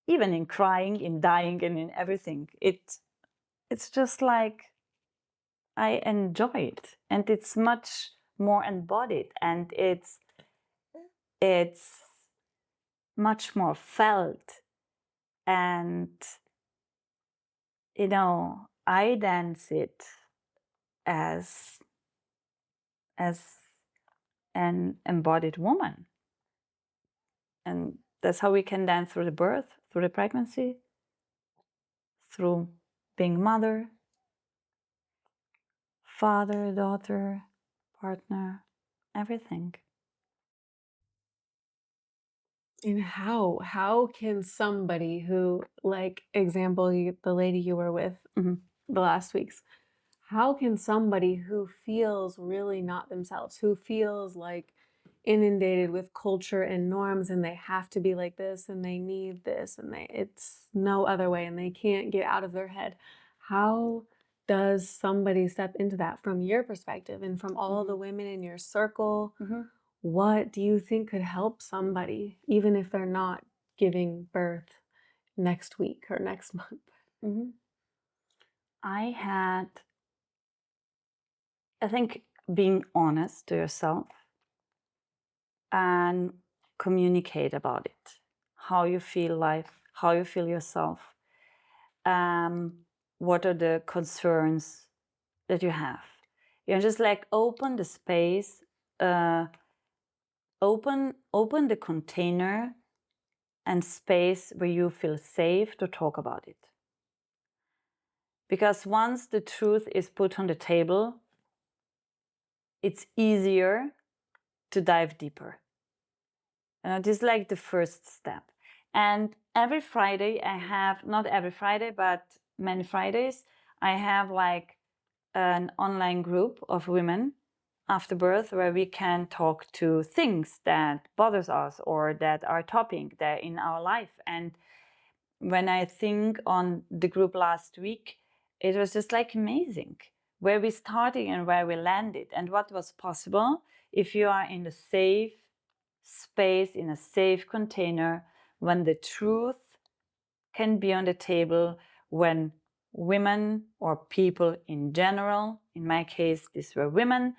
Even in crying, in dying, and in everything. It's just like, I enjoy it, and it's much more embodied, and it's much more felt. And you know, I dance it as an embodied woman, and that's how we can dance through the birth, through the pregnancy, through being mother, father, daughter, partner, everything. And how can somebody who, like example, the lady you were with Mm-hmm. the last weeks, how can somebody who feels really not themselves, who feels like inundated with culture and norms, and they have to be like this, and they need this, and it's no other way, and they can't get out of their head, how does somebody step into that from your perspective and from all the women in your circle? Mm-hmm. what do you think could help somebody, even if they're not giving birth next week or next month? I think being honest to yourself and communicate about it, how you feel life, how you feel yourself, what are the concerns that you have. Just like open the space, open the container and space where you feel safe to talk about it. Because once the truth is put on the table, it's easier to dive deeper. This is like the first step. And every Friday I have, not every Friday, but many Fridays, I have like an online group of women after birth where we can talk to things that bothers us or that are topic that in our life. And when I think on the group last week, it was just like amazing where we started and where we landed and what was possible if you are in a safe space, in a safe container, when the truth can be on the table, when women or people in general, in my case, these were women,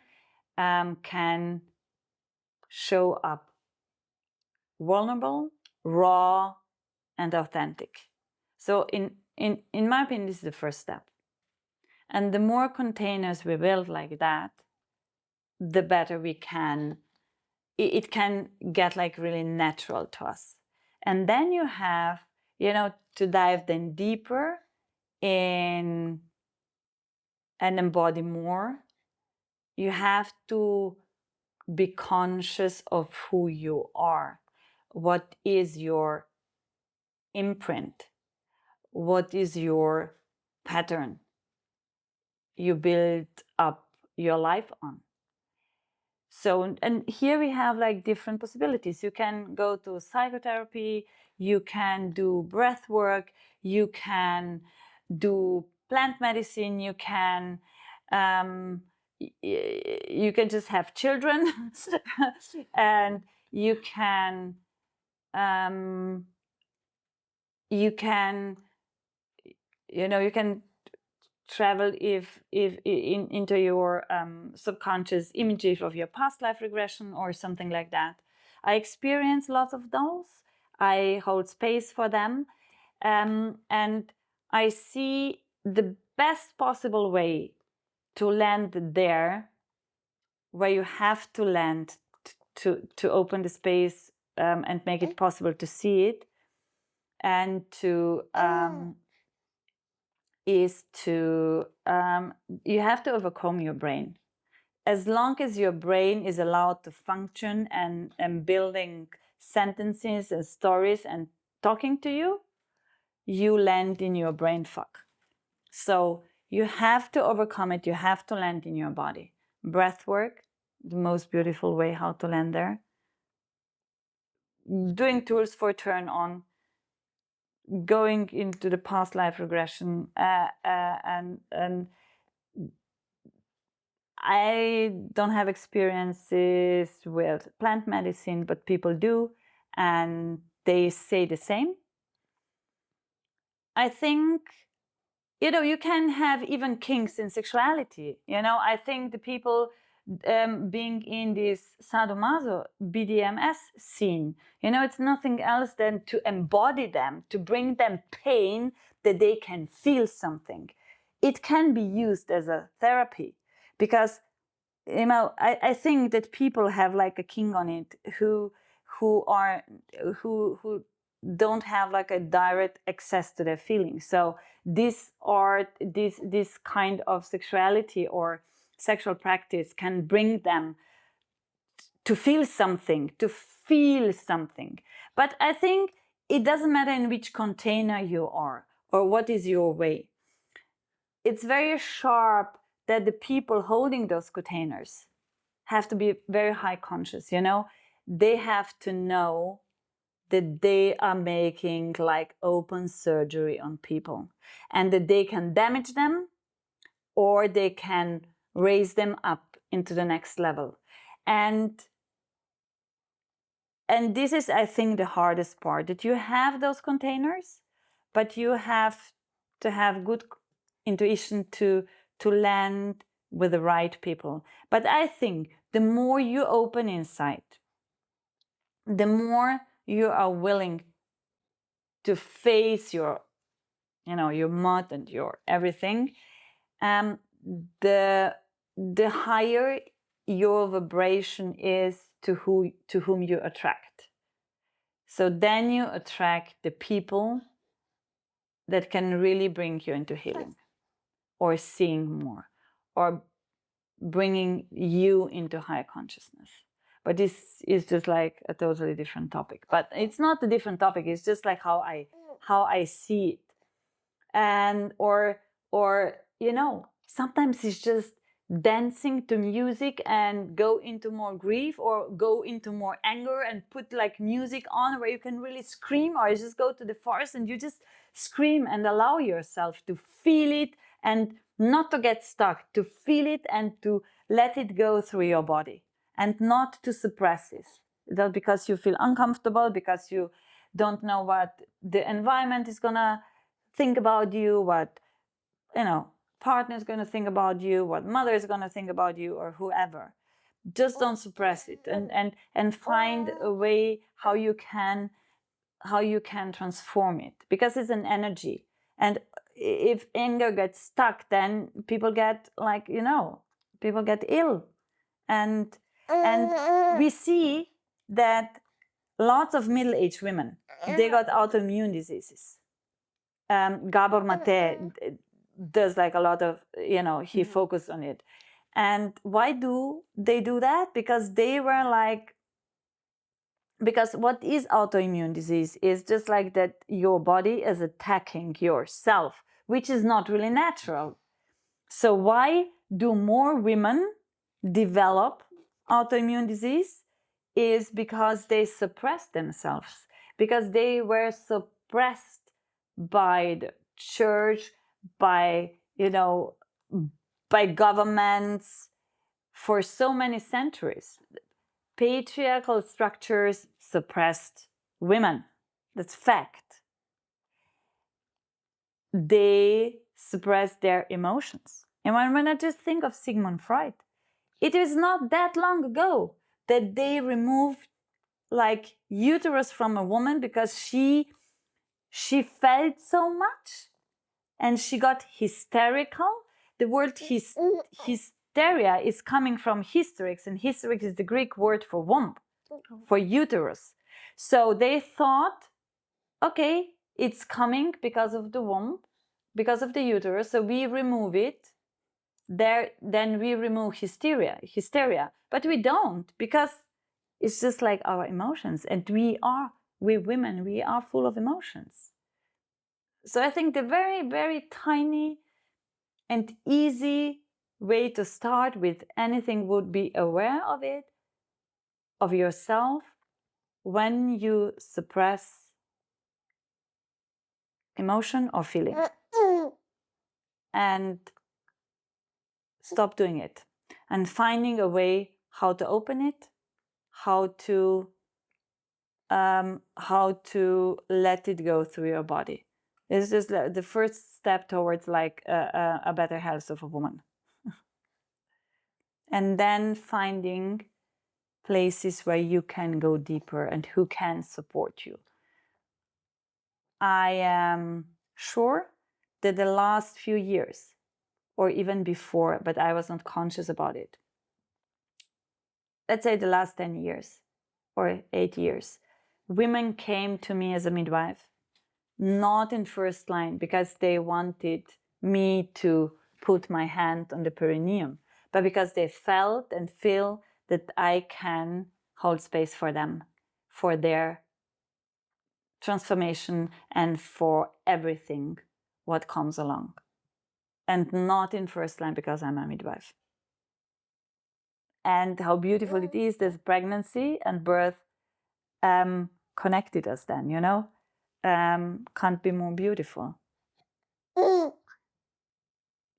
can show up vulnerable, raw, and authentic. So in my opinion, this is the first step. And the more containers we build like that, the better we can, it can get like really natural to us. And then you have, to dive then deeper in and embody more, you have to be conscious of who you are. What is your imprint? What is your pattern you build up your life on? So, and here we have like different possibilities. You can go to psychotherapy, you can do breath work, you can do plant medicine, you can just have children and you can you can travel if into your subconscious images of your past life regression or something like that. I experience lots of those. I hold space for them, and I see the best possible way to land there, where you have to land to open the space and make it possible to see it, and to you have to overcome your brain. As long as your brain is allowed to function and building sentences and stories and talking to you, you land in your brain fuck. So you have to overcome it. You have to land in your body. Breath work, the most beautiful way how to land there. Doing tools for turn on, going into the past life regression, and I don't have experiences with plant medicine, but people do, and they say the same. I think, you can have even kinks in sexuality. I think the people being in this sadomaso BDMS scene, it's nothing else than to embody them, to bring them pain that they can feel something. It can be used as a therapy because I think that people have like a king on it who don't have like a direct access to their feelings. So this art, this kind of sexuality or sexual practice can bring them to feel something, But I think it doesn't matter in which container you are or what is your way. It's very sharp that the people holding those containers have to be very high conscious, They have to know that they are making like open surgery on people and that they can damage them or they can raise them up into the next level. And And this is, I think, the hardest part, that you have those containers, but you have to have good intuition to land with the right people. But I think the more you open inside, the more you are willing to face your, your mud and your everything, the higher your vibration is to whom you attract. So then you attract the people that can really bring you into healing, or seeing more, or bringing you into higher consciousness. But this is just like a totally different topic. But it's not a different topic. It's just like how I see it. And or sometimes it's just dancing to music and go into more grief, or go into more anger and put like music on where you can really scream, or you just go to the forest and you just scream and allow yourself to feel it, and not to get stuck, to feel it and to let it go through your body, and not to suppress it. That because you feel uncomfortable, because you don't know what the environment is gonna think about you, what partner is going to think about you, what mother is going to think about you, or whoever. Just don't suppress it, and find a way how you can transform it, because it's an energy. And if anger gets stuck, then people get people get ill. And we see that lots of middle-aged women, they got autoimmune diseases. Gabor Mate does like a lot of, he focused on it. And why do they do that? Because they were because what is autoimmune disease is just like that your body is attacking yourself, which is not really natural. So why do more women develop autoimmune disease? Is because they suppressed themselves, because they were suppressed by the church, by by governments for so many centuries. Patriarchal structures suppressed women. That's fact. They suppressed their emotions. And when I just think of Sigmund Freud, it is not that long ago that they removed like uterus from a woman because she felt so much and she got hysterical. The word hysteria is coming from hysterix, and hysterix is the Greek word for womb, for uterus. So they thought, okay, it's coming because of the womb, because of the uterus, so we remove it. Then we remove hysteria. But we don't, because it's just like our emotions, and we women, we are full of emotions. So I think the very, very tiny and easy way to start with anything would be aware of it, of yourself, when you suppress emotion or feeling, and stop doing it, and finding a way how to open it, how to let it go through your body. It's just the first step towards like a better health of a woman. And then finding places where you can go deeper and who can support you. I am sure that the last few years, or even before, but I was not conscious about it, let's say the last 10 years or 8 years, women came to me as a midwife, not in first line because they wanted me to put my hand on the perineum, but because they felt and feel that I can hold space for them, for their transformation and for everything what comes along. And not in first line because I'm a midwife. And how beautiful it is, this pregnancy and birth connected us then, can't be more beautiful.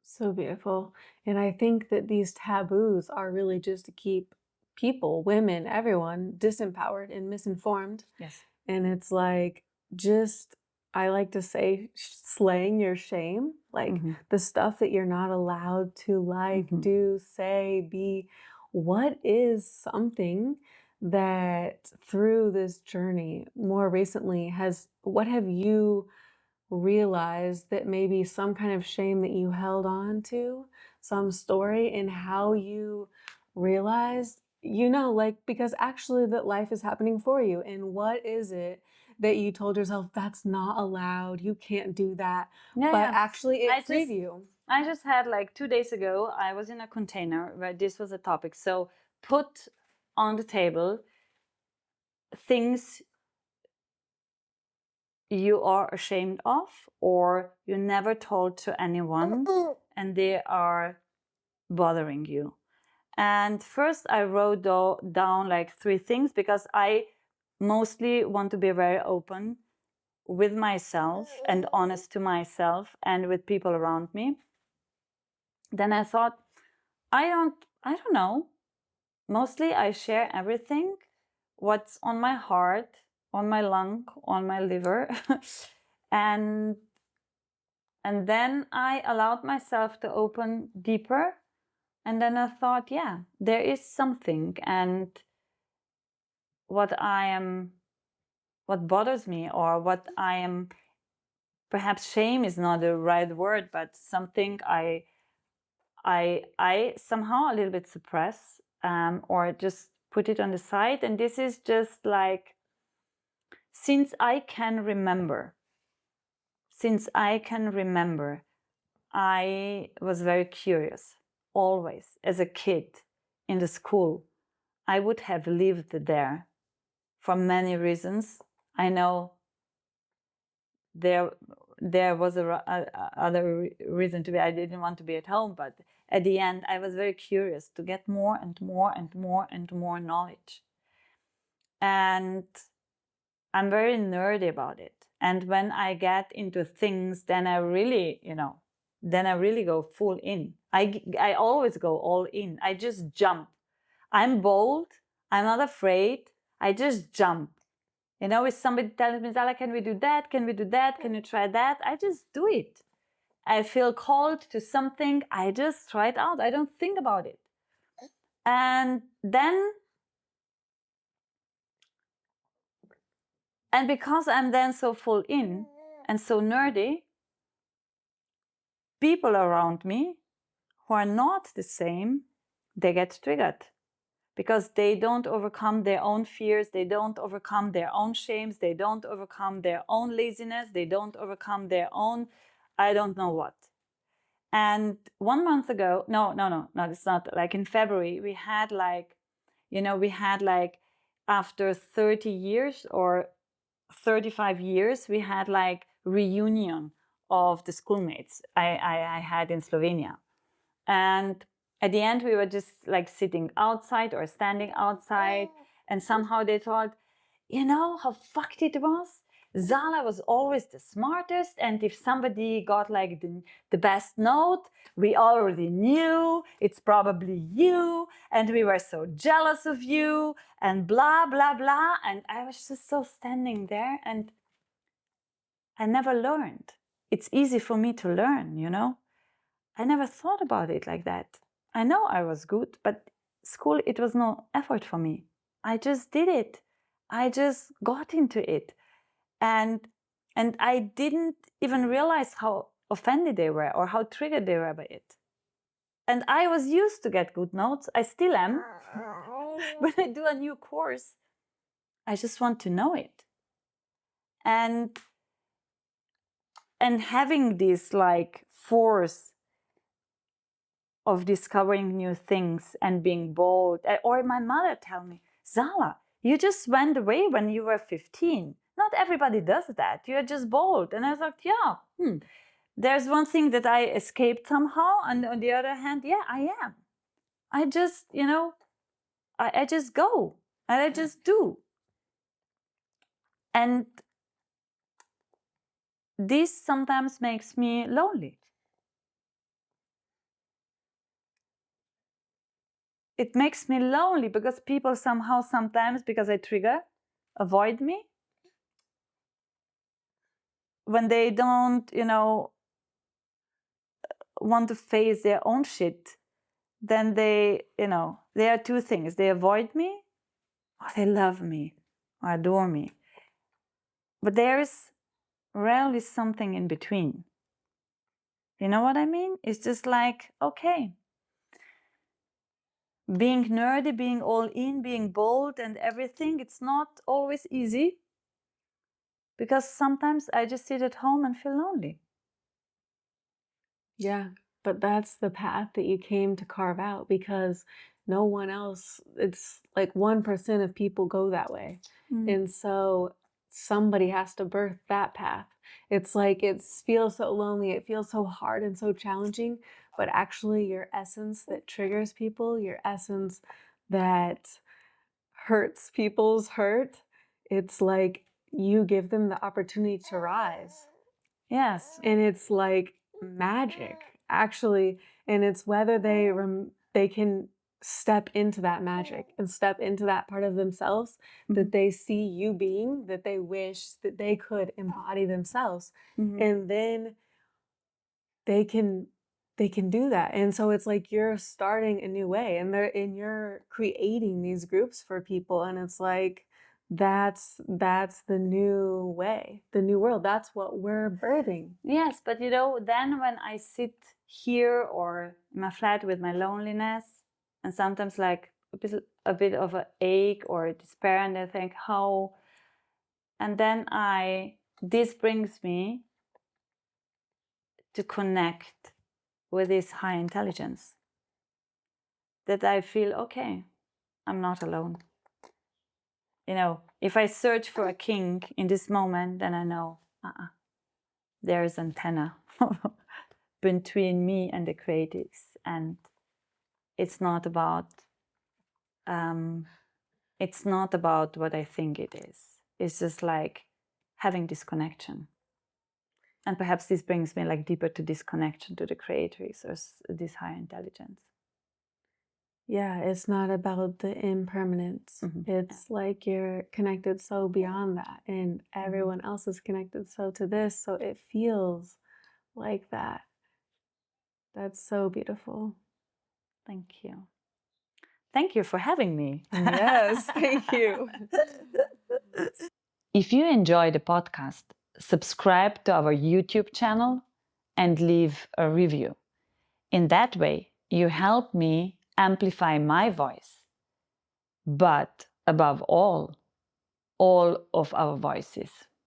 So beautiful. And I think that these taboos are really just to keep people, women, everyone, disempowered and misinformed. Yes. And it's like, just, I like to say, slaying your shame, like the stuff that you're not allowed to like, do, say, be. What is something that through this journey more recently what have you realized that maybe some kind of shame that you held on to, some story, and how you realized, like, because actually that life is happening for you. And what is it that you told yourself that's not allowed, you can't do that, but actually it freed you? I just had like 2 days ago, I was in a container where this was a topic. So put on the table things you are ashamed of or you never told to anyone and they are bothering you. And first I wrote down like 3 things because I mostly want to be very open with myself and honest to myself and with people around me. Then I thought, I don't know. Mostly I share everything, what's on my heart, on my lung, on my liver. and then I allowed myself to open deeper. And then I thought, yeah, there is something. And what bothers me, or what I am, perhaps shame is not the right word, but something I somehow a little bit suppress, or just put it on the side. And this is just like, since I can remember, I was very curious, always, as a kid in the school. I would have lived there for many reasons. I know there was other reason to be. I didn't want to be at home, but at the end, I was very curious to get more and more and more and more knowledge. And I'm very nerdy about it. And when I get into things, then I really, go full in. I always go all in. I just jump. I'm bold. I'm not afraid. I just jump. If somebody tells me, Zala, can we do that? Can we do that? Can you try that? I just do it. I feel called to something. I just try it out. I don't think about it. And because I'm then so full in and so nerdy, people around me who are not the same, they get triggered because they don't overcome their own fears, they don't overcome their own shames, they don't overcome their own laziness, they don't overcome their own I don't know what. And 1 month ago, no, it's not, like in February, we had like after 30 years or 35 years, we had like reunion of the schoolmates I had in Slovenia. And at the end, we were just like sitting outside or standing outside. And somehow they thought, how fucked it was? Zala was always the smartest. And if somebody got like the best note, we already knew it's probably you. And we were so jealous of you and blah, blah, blah. And I was just so standing there and I never learned. It's easy for me to learn, I never thought about it like that. I know I was good, but school, it was no effort for me. I just did it. I just got into it. And I didn't even realize how offended they were or how triggered they were by it. And I was used to get good notes. I still am. When I do a new course, I just want to know it. And having this like force of discovering new things and being bold. Or my mother tell me, Zala, you just went away when you were 15. Not everybody does that. You're just bold. And I was like, yeah, there's one thing that I escaped somehow. And on the other hand, yeah, I am. I just, I just go and I just do. And this sometimes makes me lonely. it makes me lonely because people somehow, sometimes, because I trigger, avoid me. When they don't, want to face their own shit, then there are two things. They avoid me, or they love me, or adore me. But there is rarely something in between. You know what I mean? It's just like, okay, being nerdy, being all in, being bold and everything, it's not always easy. Because sometimes I just sit at home and feel lonely. Yeah, but that's the path that you came to carve out, because no one else, it's like 1% of people go that way. And so somebody has to birth that path. It's like it feels so lonely, it feels so hard and so challenging, but actually your essence that triggers people, your essence that hurts people's hurt, it's like you give them the opportunity to rise. Yes. And it's like magic, actually. And it's whether they can step into that magic and step into that part of themselves that they see you being, that they wish that they could embody themselves. And then they can do that. And so it's like you're starting a new way, and you're creating these groups for people, and it's like that's the new way, the new world. That's what we're birthing. Yes, but then when I sit here or in my flat with my loneliness, and sometimes like a bit of an ache or despair, and I think how, and then this brings me to connect with this high intelligence, that I feel, okay, I'm not alone. If I search for a king in this moment, then I know, there's antenna between me and the creatives, and it's not about what I think it is. It's just like having this connection. And perhaps this brings me like deeper to this connection to the creators or this higher intelligence. Yeah, it's not about the impermanence. It's like you're connected so beyond that, and everyone else is connected so to this, so it feels like that. That's so beautiful. Thank you. Thank you for having me. Yes, thank you. If you enjoy the podcast, subscribe to our YouTube channel and leave a review. In that way, you help me amplify my voice, but above all of our voices.